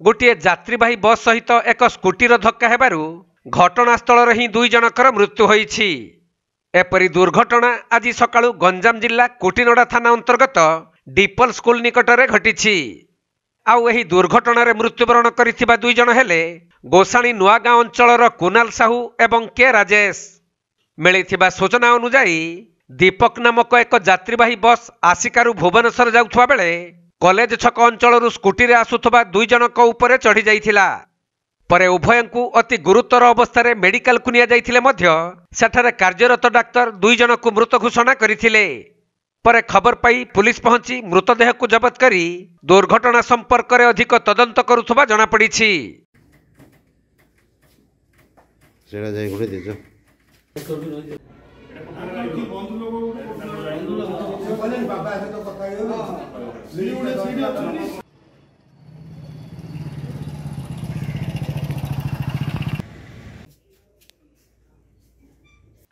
गोटे यात्रीवाही बस सहित एक स्कूटीर धक्का हेबारु घटनास्थल ही 2 जनकर मृत्यु होईछि। एपरी दुर्घटना आज सकाळु गंजाम जिला कोटिनडा थाना अंतर्गत डिपल स्कूल निकटरे घटिछि। आउ एही दुर्घटनारे मृत्युवरण करिथिबा 2 जन हेले गोसाणी नुआगाँ अंचलर कुनाल साहू एवं के राजेश। मिलिथिबा सूचना अनुसार दीपक नामक एक यात्रीवाही बस आसिकारु भुवनेश्वर जाउथबा बेले कॉलेज छक अंचलरू स्कूटी रे आसुथबा 2 जनक उपरे चढ़ी जाइथिला। परे उभयंकु अति गुरुतर अवस्था मेडिकल को निया जाइथिले मध्य सेठारे कार्यरत डाक्तर 2 जनक मृत घोषणा करथिले। परे खबर पाई पुलिस पहुंची मृतदेह को जबत करी दुर्घटना संपर्क में अधिक तदंत करुथबा जणा पड़िछि।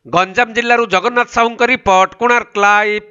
गंजाम जिल्लारू जगन्नाथ साहू रिपोर्ट, कोणार्क लाइव।